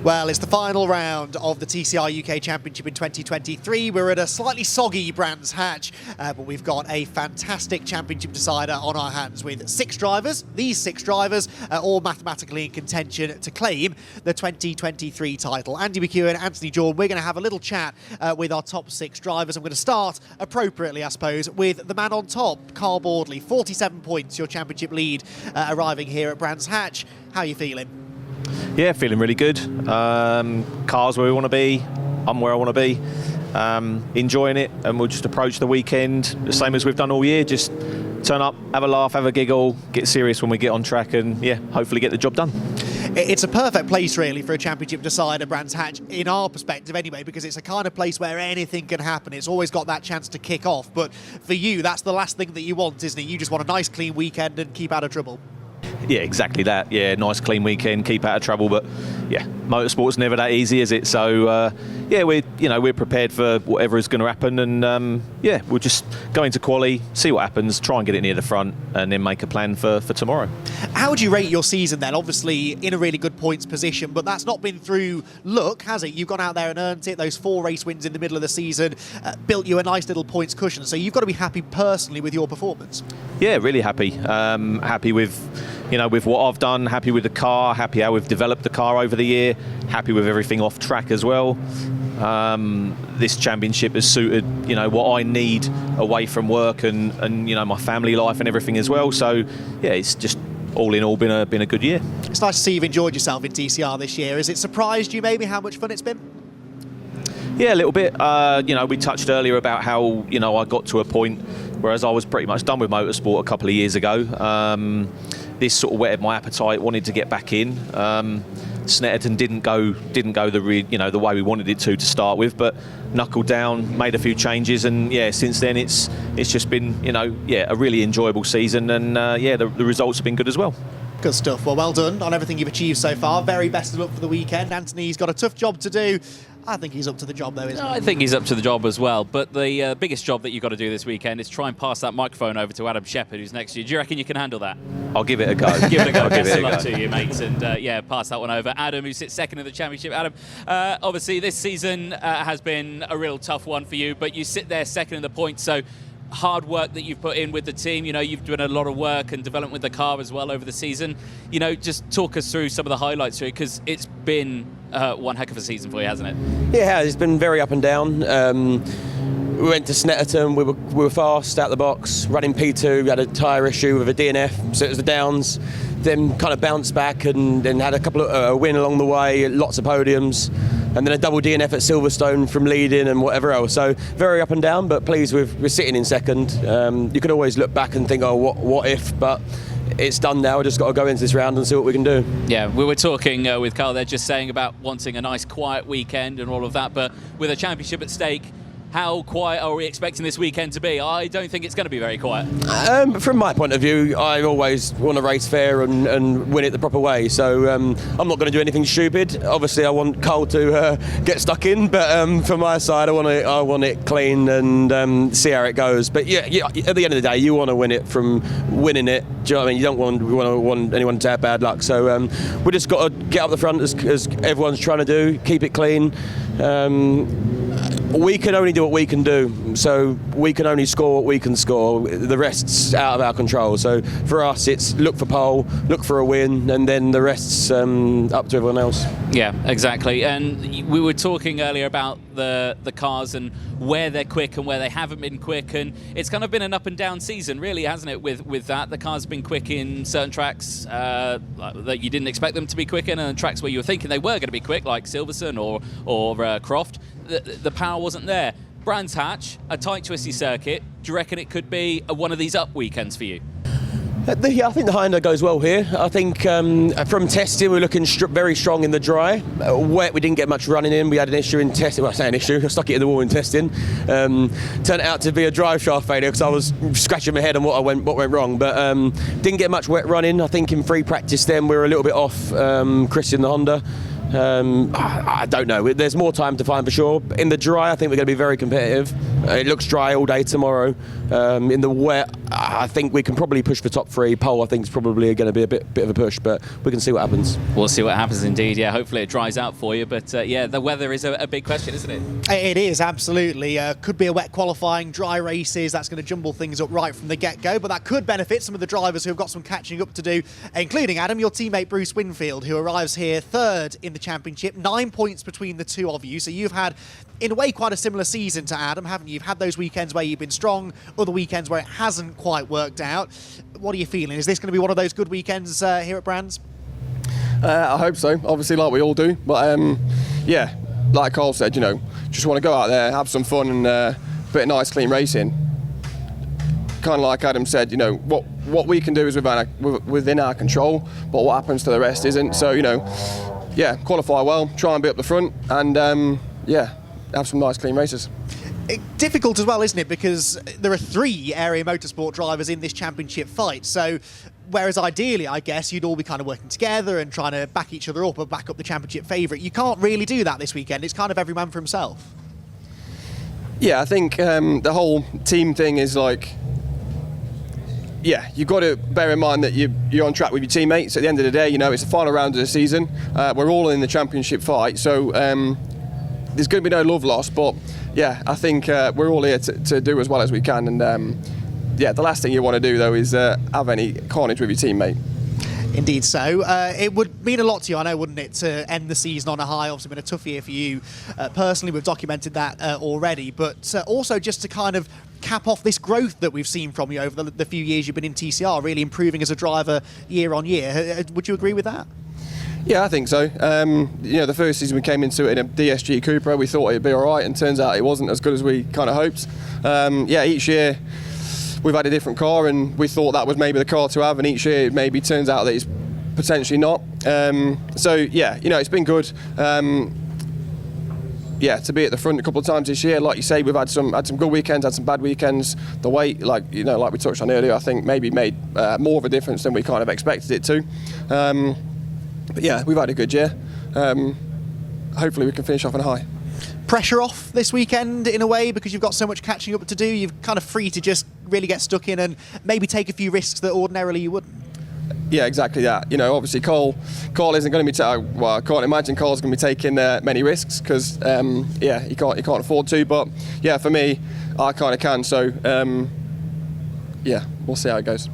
Well, it's the final round of the TCR UK Championship in 2023. We're at a slightly soggy Brands Hatch, but we've got a fantastic championship decider on our hands with 6 drivers. These 6 drivers are all mathematically in contention to claim the 2023 title. Andy McEwan, Anthony Jordan, we're going to have a little chat with our top 6 drivers. I'm going to start appropriately, I suppose, with the man on top, Bordley. 47 points, your championship lead, arriving here at Brands Hatch. How are you feeling? Yeah, feeling really good. Car's where we want to be. I'm where I want to be. Enjoying it, and we'll just approach the weekend the same as we've done all year. Just turn up, have a laugh, have a giggle, get serious when we get on track, and yeah, hopefully get the job done. It's a perfect place really for a championship decider, Brands Hatch, in our perspective anyway, because it's a kind of place where anything can happen. It's always got that chance to kick off, but for you, that's the last thing that you want, isn't it? You just want a nice clean weekend and keep out of trouble. Yeah, exactly that. Yeah, nice clean weekend, keep out of trouble. But yeah, motorsport's never that easy, is it? So yeah, we're prepared for whatever is going to happen, and yeah, we'll just go into quali, see what happens, try and get it near the front, and then make a plan for tomorrow. How would you rate your season then? Obviously in a really good points position, but that's not been through luck, has it? You've gone out there and earned it. Those 4 race wins in the middle of the season built you a nice little points cushion. So you've got to be happy personally with your performance. Yeah, really happy. Happy with with what I've done, happy with the car, happy how we've developed the car over the year, happy with everything off track as well. This championship has suited what I need away from work and my family life and everything as well. So yeah, it's just all in all been a good year. It's nice to see you've enjoyed yourself in TCR this year. Has it surprised you maybe how much fun it's been? Yeah, a little bit. We touched earlier about how I got to a point whereas I was pretty much done with motorsport a couple of years ago. This sort of whetted my appetite, wanted to get back in. Snetterton didn't go the way we wanted it to start with, but knuckled down, made a few changes, and yeah, since then it's just been a really enjoyable season, and yeah, the results have been good as well. Good stuff. Well done on everything you've achieved so far. Very best of luck for the weekend. Anthony's got a tough job to do. I think he's up to the job though, isn't he? I think he's up to the job as well, but the biggest job that you've got to do this weekend is try and pass that microphone over to Adam Shepherd, who's next to you. Do you reckon you can handle that? I'll give it a go. Give it a go. Best of luck to you, mates, and yeah, pass that one over. Adam, who sits second in the championship. Adam, obviously this season has been a real tough one for you, but you sit there second in the points, so hard work that you've put in with the team. You've done a lot of work and development with the car as well over the season. Just talk us through some of the highlights here, because it's been one heck of a season for you, hasn't it? Yeah, it's been very up and down. We went to Snetterton, we were fast out the box, running P2, we had a tyre issue with a DNF, so it was the downs, then kind of bounced back and then had a couple of a win along the way, lots of podiums, and then a double DNF at Silverstone from leading and whatever else. So very up and down, but pleased we're sitting in second. You could always look back and think, oh, what if, but it's done now. We've just got to go into this round and see what we can do. Yeah, we were talking with Carl there, just saying about wanting a nice quiet weekend and all of that, but with a championship at stake, how quiet are we expecting this weekend to be? I don't think it's going to be very quiet. From my point of view, I always want to race fair and win it the proper way. So I'm not going to do anything stupid. Obviously, I want Cole to get stuck in, but from my side, I want it clean and see how it goes. But yeah, at the end of the day, you want to win it from winning it. Do you know what I mean? You don't want anyone to have bad luck. So we just got to get up the front as everyone's trying to do. Keep it clean. We can only do what we can do, so we can only score what we can score. The rest's out of our control. So for us, it's look for pole, look for a win, and then the rest's up to everyone else. Yeah, exactly. And we were talking earlier about the cars and where they're quick and where they haven't been quick, and it's kind of been an up and down season, really, hasn't it? With that, the cars have been quick in certain tracks that you didn't expect them to be quick in, and tracks where you were thinking they were going to be quick, like Silverstone or Croft. The power wasn't there. Brands Hatch, a tight, twisty circuit. Do you reckon it could be one of these up weekends for you? I think the high-ender goes well here. I think from testing, we're looking very strong in the dry. Wet, we didn't get much running in. We had an issue in testing. Well, I say an issue. I stuck it in the wall in testing. Turned out to be a drive shaft failure because I was scratching my head on what went wrong. But didn't get much wet running. I think in free practice then we were a little bit off Chris in the Honda. I don't know. There's more time to find for sure. In the dry, I think we're going to be very competitive. It looks dry all day tomorrow. In the wet, I think we can probably push for top 3. Pole, I think, is probably going to be a bit of a push, but we can see what happens. We'll see what happens indeed. Yeah, hopefully it dries out for you. But yeah, the weather is a big question, isn't it? It is, absolutely. Could be a wet qualifying, dry races. That's going to jumble things up right from the get-go, but that could benefit some of the drivers who have got some catching up to do, including, Adam, your teammate Bruce Winfield, who arrives here 3rd in the championship. 9 points between the two of you, so you've had, in a way, quite a similar season to Adam, haven't you? You've had those weekends where you've been strong, other weekends where it hasn't quite worked out. What are you feeling? Is this going to be one of those good weekends here at Brands? I hope so, obviously, like we all do. But yeah, like Carl said, you know, just want to go out there, have some fun and a bit of nice, clean racing. Kind of like Adam said, you know, what we can do is within our control, but what happens to the rest isn't. So, you know, yeah, qualify well, try and be up the front, and yeah, have some nice, clean races. Difficult as well, isn't it? Because there are 3 area motorsport drivers in this championship fight. So, whereas ideally, I guess, you'd all be kind of working together and trying to back each other up or back up the championship favourite. You can't really do that this weekend. It's kind of every man for himself. Yeah, I think the whole team thing is like, yeah, you've got to bear in mind that you're on track with your teammates. At the end of the day, you know, it's the final round of the season. We're all in the championship fight, so there's going to be no love lost. But yeah, I think we're all here to do as well as we can. And yeah, the last thing you want to do though is have any carnage with your teammate. Indeed so. It would mean a lot to you, I know, wouldn't it, to end the season on a high? Obviously been a tough year for you personally. We've documented that already, but also just to kind of cap off this growth that we've seen from you over the few years you've been in TCR, really improving as a driver year on year. Would you agree with that? Yeah, I think so. You know, the first season we came into it in a DSG Cupra, we thought it'd be all right, and turns out it wasn't as good as we kind of hoped. Yeah, each year we've had a different car, and we thought that was maybe the car to have, and each year it maybe turns out that it's potentially not. So yeah, you know, it's been good. Yeah, to be at the front a couple of times this year, like you say, we've had some good weekends, had some bad weekends. The weight, like you know, like we touched on earlier, I think maybe made more of a difference than we kind of expected it to. But yeah, we've had a good year. Hopefully we can finish off on a high. Pressure off this weekend in a way, because you've got so much catching up to do. You're kind of free to just really get stuck in and maybe take a few risks that ordinarily you wouldn't. Yeah, exactly that. You know, obviously Cole isn't going to be. Well, I can't imagine Cole's going to be taking many risks because yeah, he can't afford to. But yeah, for me, I kind of can. So yeah, we'll see how it goes.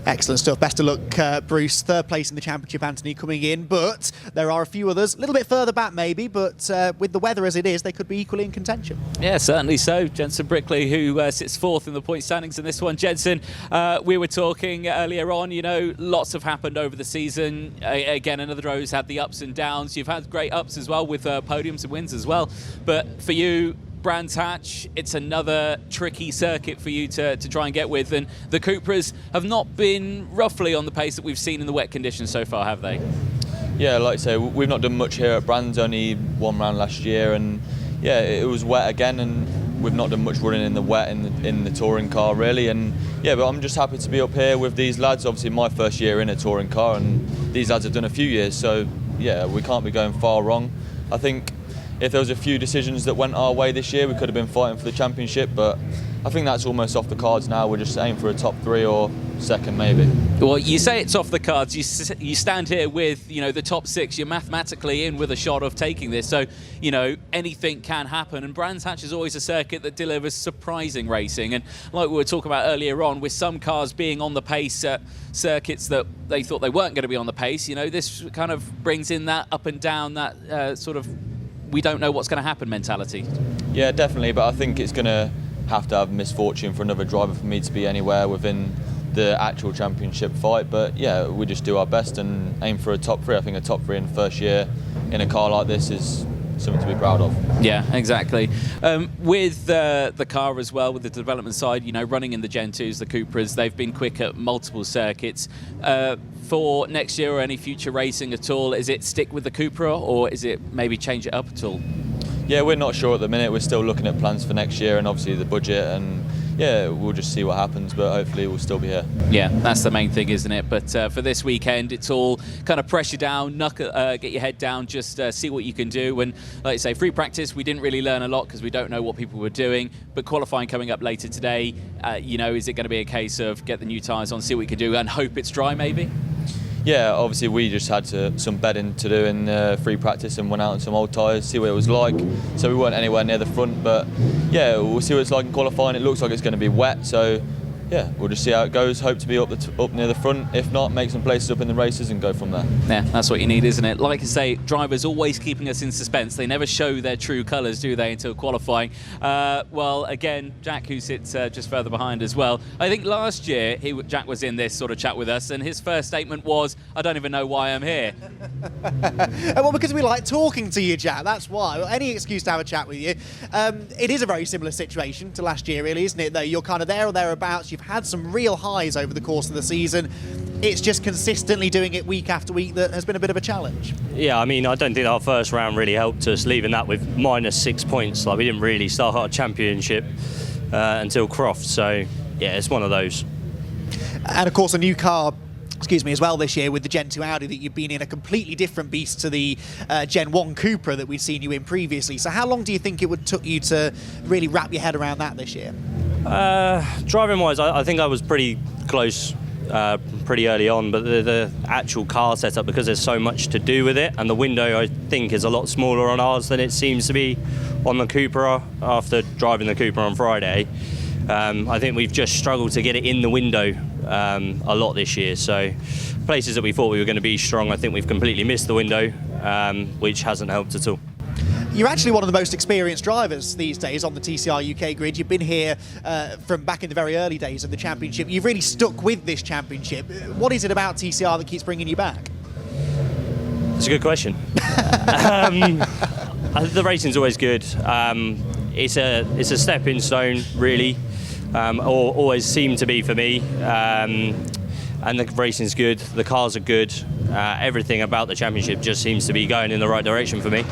Excellent stuff. Best of luck, Bruce. 3rd place in the championship, Anthony, coming in. But there are a few others, a little bit further back maybe, but with the weather as it is, they could be equally in contention. Yeah, certainly so. Jensen Brickley, who sits 4th in the point standings in this one. Jensen, we were talking earlier on, you know, lots have happened over the season. Again, another driver who's had the ups and downs. You've had great ups as well with podiums and wins as well. But for you, Brands Hatch, it's another tricky circuit for you to try and get with, and the Cupras have not been roughly on the pace that we've seen in the wet conditions so far, have they? Yeah, like I say, we've not done much here at Brands, only 1 round last year, and yeah, it was wet again, and we've not done much running in the wet in the touring car really, and yeah, but I'm just happy to be up here with these lads. Obviously my first year in a touring car, and these lads have done a few years, so yeah, we can't be going far wrong. I think if there was a few decisions that went our way this year, we could have been fighting for the championship, but I think that's almost off the cards now. We're just aiming for a top 3 or 2nd maybe. Well, you say it's off the cards. You stand here with, you know, the top 6. You're mathematically in with a shot of taking this. So, you know, anything can happen. And Brands Hatch is always a circuit that delivers surprising racing. And like we were talking about earlier on, with some cars being on the pace at circuits that they thought they weren't going to be on the pace, you know, this kind of brings in that up and down, that sort of we don't know what's going to happen mentality. Yeah, definitely. But I think it's going to have misfortune for another driver for me to be anywhere within the actual championship fight. But yeah, we just do our best and aim for a top 3. I think a top 3 in the first year in a car like this is something to be proud of. Yeah, exactly. With the car as well, with the development side, you know, running in the Gen 2s, the Cupras, they've been quick at multiple circuits. For next year or any future racing at all, is it stick with the Cupra or is it maybe change it up at all? Yeah, we're not sure at the minute. We're still looking at plans for next year and obviously the budget, and yeah, we'll just see what happens, but hopefully we'll still be here. Yeah, that's the main thing, isn't it? But for this weekend, it's all kind of pressure down, get your head down, just see what you can do. And like I say, free practice, we didn't really learn a lot because we don't know what people were doing. But qualifying coming up later today, you know, is it going to be a case of get the new tyres on, see what we can do, and hope it's dry maybe? Yeah, obviously we just had some bedding to do in free practice and went out on some old tyres, see what it was like. So we weren't anywhere near the front, but yeah, we'll see what it's like in qualifying. It looks like it's going to be wet, so yeah, we'll just see how it goes. Hope to be up near the front. If not, make some places up in the races and go from there. Yeah, that's what you need, isn't it? Like I say, drivers always keeping us in suspense. They never show their true colours, do they, until qualifying. Well, again, Jack, who sits just further behind as well. I think last year, Jack was in this sort of chat with us, and his first statement was, I don't even know why I'm here. Well, because we like talking to you, Jack, that's why. Well, any excuse to have a chat with you. It is a very similar situation to last year, really, isn't it? Though you're kind of there or thereabouts. You've had some real highs over the course of the season. It's just consistently doing it week after week that has been a bit of a challenge. Yeah, I mean, I don't think our first round really helped us, leaving that with -6 points. Like, we didn't really start our championship until Croft, so yeah, it's one of those. And of course, a new car, excuse me, as well this year with the Gen 2 Audi, that you've been in a completely different beast to the Gen 1 Cupra that we'd seen you in previously. So how long do you think it would took you to really wrap your head around that this year? Driving wise, I think I was pretty close pretty early on, but the actual car setup, because there's so much to do with it, and the window I think is a lot smaller on ours than it seems to be on the Cupra after driving the Cupra on Friday. I think we've just struggled to get it in the window a lot this year, so places that we thought we were going to be strong, I think we've completely missed the window, which hasn't helped at all. You're actually one of the most experienced drivers these days on the TCR UK grid. You've been here from back in the very early days of the championship. You've really stuck with this championship. What is it about TCR that keeps bringing you back? That's a good question. The racing's always good. It's a stepping stone, really. Always seemed to be for me. And the racing's good, the cars are good. Everything about the championship just seems to be going in the right direction for me.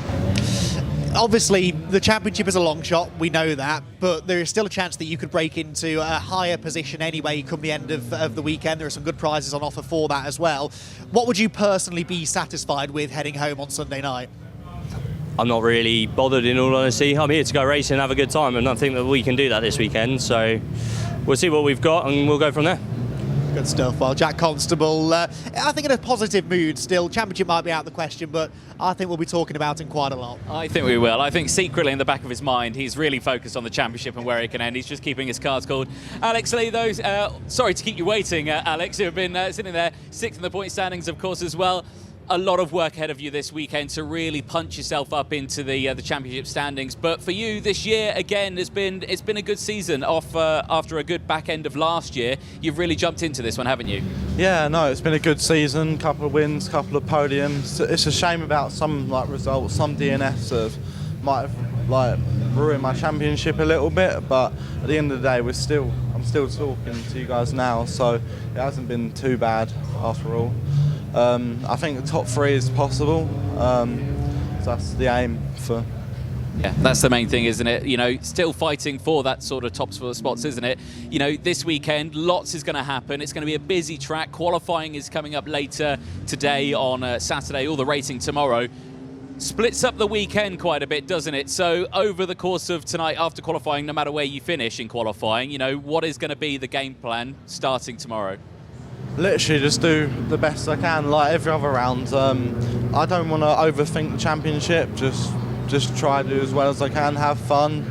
Obviously, the championship is a long shot, we know that, but there is still a chance that you could break into a higher position anyway come the end of the weekend. There are some good prizes on offer for that as well. What would you personally be satisfied with heading home on Sunday night? I'm not really bothered, in all honesty. I'm here to go racing and have a good time, and I think that we can do that this weekend, so we'll see what we've got and we'll go from there. Good stuff. Well, Jack Constable, I think in a positive mood still. Championship might be out of the question, but I think we'll be talking about him quite a lot. I think we will. I think secretly in the back of his mind, he's really focused on the championship and where it can end. He's just keeping his cards cold. Alex Lee, though, sorry to keep you waiting, Alex, who have been sitting there, 6th in the point standings, of course, as well. A lot of work ahead of you this weekend to really punch yourself up into the championship standings. But for you this year, again, it's been a good season. After a good back end of last year, you've really jumped into this one, haven't you? Yeah, no, it's been a good season. Couple of wins, couple of podiums. It's a shame about some results, some DNFs that might have ruined my championship a little bit. But at the end of the day, I'm still talking to you guys now, so it hasn't been too bad after all. I think the top 3 is possible, so that's the aim for. Yeah, that's the main thing, isn't it? You know, still fighting for that sort of top spots, isn't it? You know, this weekend, lots is going to happen. It's going to be a busy track. Qualifying is coming up later today on Saturday, all the racing tomorrow. Splits up the weekend quite a bit, doesn't it? So over the course of tonight, after qualifying, no matter where you finish in qualifying, you know, what is going to be the game plan starting tomorrow? Literally just do the best I can, like every other round. I don't want to overthink the championship, just try to do as well as I can, have fun.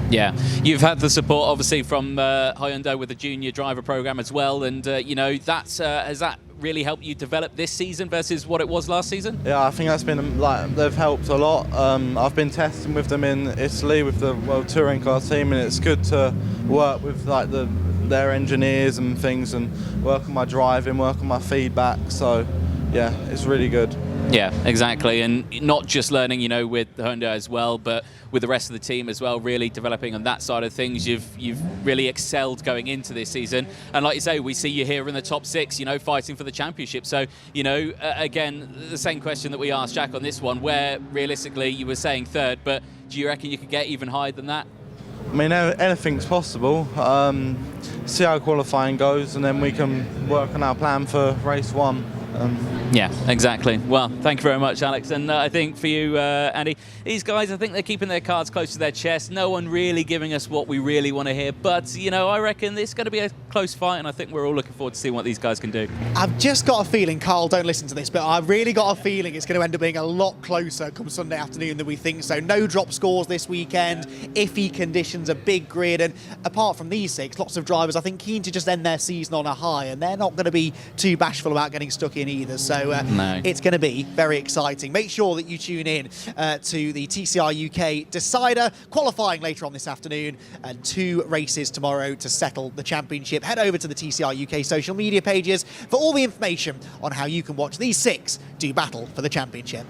Yeah, you've had the support obviously from Hyundai with the junior driver program as well, and you know, has that really helped you develop this season versus what it was last season? Yeah, I think that's been they've helped a lot. I've been testing with them in Italy with the World Touring Car team, and it's good to work with their engineers and things, and work on my driving, work on my feedback. So yeah, it's really good. Yeah, exactly, and not just learning, you know, with Honda as well, but with the rest of the team as well, really developing on that side of things. You've really excelled going into this season, and like you say, we see you here in the top 6, you know, fighting for the championship. So, you know, again, the same question that we asked Jack on this one, where realistically you were saying 3rd, but do you reckon you could get even higher than that? I mean, anything's possible. See how qualifying goes, and then we can work on our plan for race 1. Yeah, exactly. Well, thank you very much, Alex. And I think for you, Andy, these guys, I think they're keeping their cards close to their chest. No one really giving us what we really want to hear. But, you know, I reckon it's going to be a close fight, and I think we're all looking forward to seeing what these guys can do. I've just got a feeling, Carl, don't listen to this, but I've really got a feeling it's going to end up being a lot closer come Sunday afternoon than we think. So no drop scores this weekend, iffy conditions, a big grid. And apart from these 6, lots of drivers, I think, keen to just end their season on a high, and they're not going to be too bashful about getting stuck in either. So no. It's going to be very exciting. Make sure that you tune in to the TCR UK Decider, qualifying later on this afternoon, and 2 races tomorrow to settle the championship. Head over to the TCR UK social media pages for all the information on how you can watch these 6 do battle for the championship.